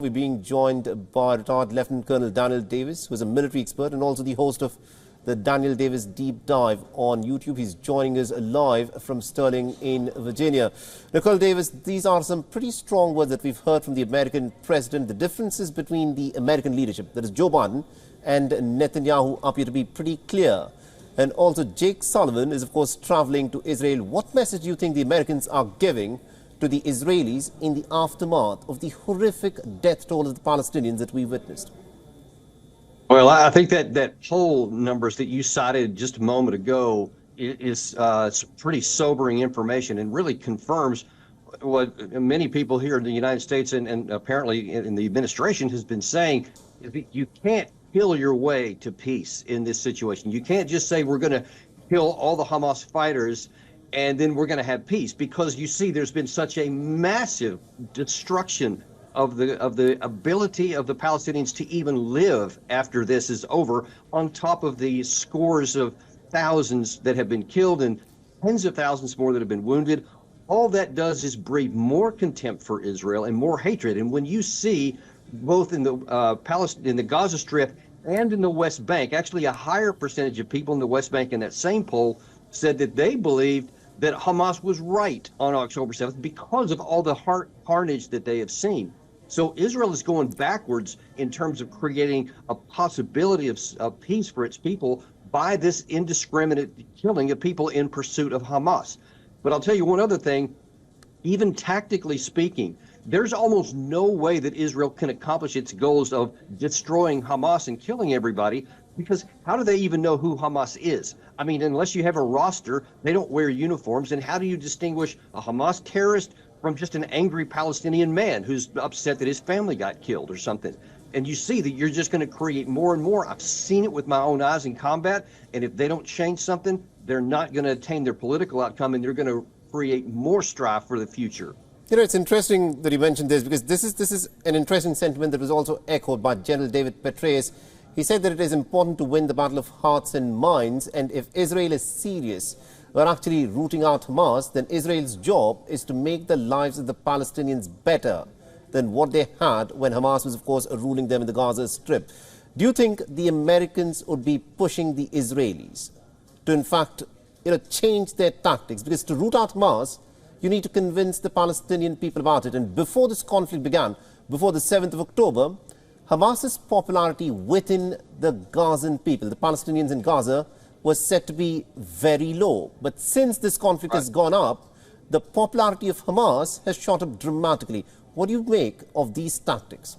We're being joined by retired Lieutenant Colonel Daniel Davis, who is a military expert and also the host of the Daniel Davis Deep Dive on YouTube. He's joining us live from Sterling in Virginia. Now, Colonel Davis, these are some pretty strong words that we've heard from the American president. The differences between the American leadership, that is Joe Biden and Netanyahu, appear to be pretty clear. And also Jake Sullivan is, of course, traveling to Israel. What message do you think the Americans are giving to the Israelis in the aftermath of the horrific death toll of the Palestinians that we witnessed? Well, I think that poll numbers that you cited just a moment ago is pretty sobering information and really confirms what many people here in the United States and apparently in the administration has been saying. You can't kill your way to peace in this situation. You can't just say we're going to kill all the Hamas fighters and then we're going to have peace, because you see there's been such a massive destruction of the ability of the Palestinians to even live after this is over, on top of the scores of thousands that have been killed and tens of thousands more that have been wounded. All that does is breed more contempt for Israel and more hatred. And when you see both in the Gaza Strip and in the West Bank, actually a higher percentage of people in the West Bank in that same poll said that they believed that Hamas was right on October 7th because of all the carnage that they have seen. So Israel is going backwards in terms of creating a possibility of peace for its people by this indiscriminate killing of people in pursuit of Hamas. But I'll tell you one other thing, even tactically speaking, there's almost no way that Israel can accomplish its goals of destroying Hamas and killing everybody, because how do they even know who Hamas is? I mean, unless you have a roster, they don't wear uniforms. And how do you distinguish a Hamas terrorist from just an angry Palestinian man who's upset that his family got killed or something? And you see that you're just going to create more and more. I've seen it with my own eyes in combat. And if they don't change something, they're not going to attain their political outcome, and they're going to create more strife for the future. You know, it's interesting that you mentioned this, because this is an interesting sentiment that was also echoed by General David Petraeus. He said that it is important to win the battle of hearts and minds, and if Israel is serious about actually rooting out Hamas, then Israel's job is to make the lives of the Palestinians better than what they had when Hamas was, of course, ruling them in the Gaza Strip. Do you think the Americans would be pushing the Israelis to, in fact, change their tactics? Because to root out Hamas, you need to convince the Palestinian people about it. And before this conflict began, before the 7th of October, Hamas's popularity within the Gazan people, the Palestinians in Gaza, was said to be very low. But since this conflict has gone up, the popularity of Hamas has shot up dramatically. What do you make of these tactics?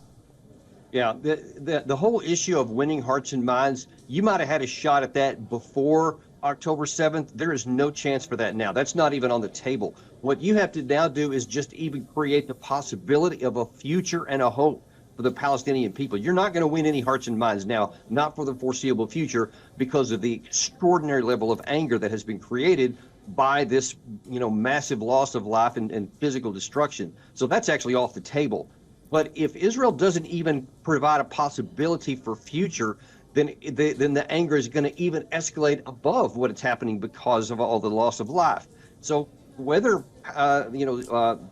Yeah, the whole issue of winning hearts and minds, you might have had a shot at that before October 7th. There is no chance for that now. That's not even on the table. What you have to now do is just even create the possibility of a future and a hope for the Palestinian people. You're not going to win any hearts and minds now, not for the foreseeable future, because of the extraordinary level of anger that has been created by this, massive loss of life and physical destruction. So that's actually off the table. But if Israel doesn't even provide a possibility for future, then the anger is going to even escalate above what is happening because of all the loss of life. So whether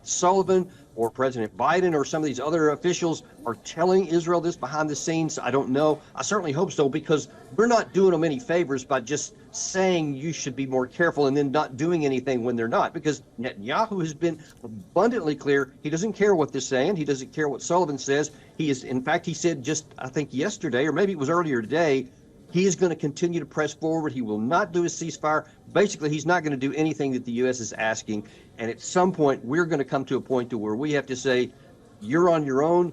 Sullivan or President Biden or some of these other officials are telling Israel this behind the scenes, I don't know. I certainly hope so, because we're not doing them any favors by just saying you should be more careful and then not doing anything when they're not. Because Netanyahu has been abundantly clear. He doesn't care what they're saying. He doesn't care what Sullivan says. In fact, he said just, I think yesterday, or maybe it was earlier today, he is going to continue to press forward. He will not do a ceasefire. Basically, he's not going to do anything that the U.S. is asking. And at some point, we're going to come to a point to where we have to say, you're on your own,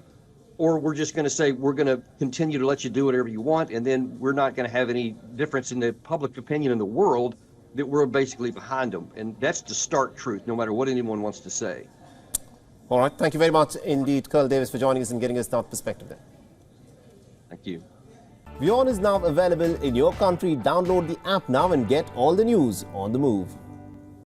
or we're just going to say, we're going to continue to let you do whatever you want. And then we're not going to have any difference in the public opinion in the world that we're basically behind them. And that's the stark truth, no matter what anyone wants to say. All right. Thank you very much indeed, Colonel Davis, for joining us and getting us that perspective there. Thank you. WION is now available in your country. Download the app now and get all the news on the move.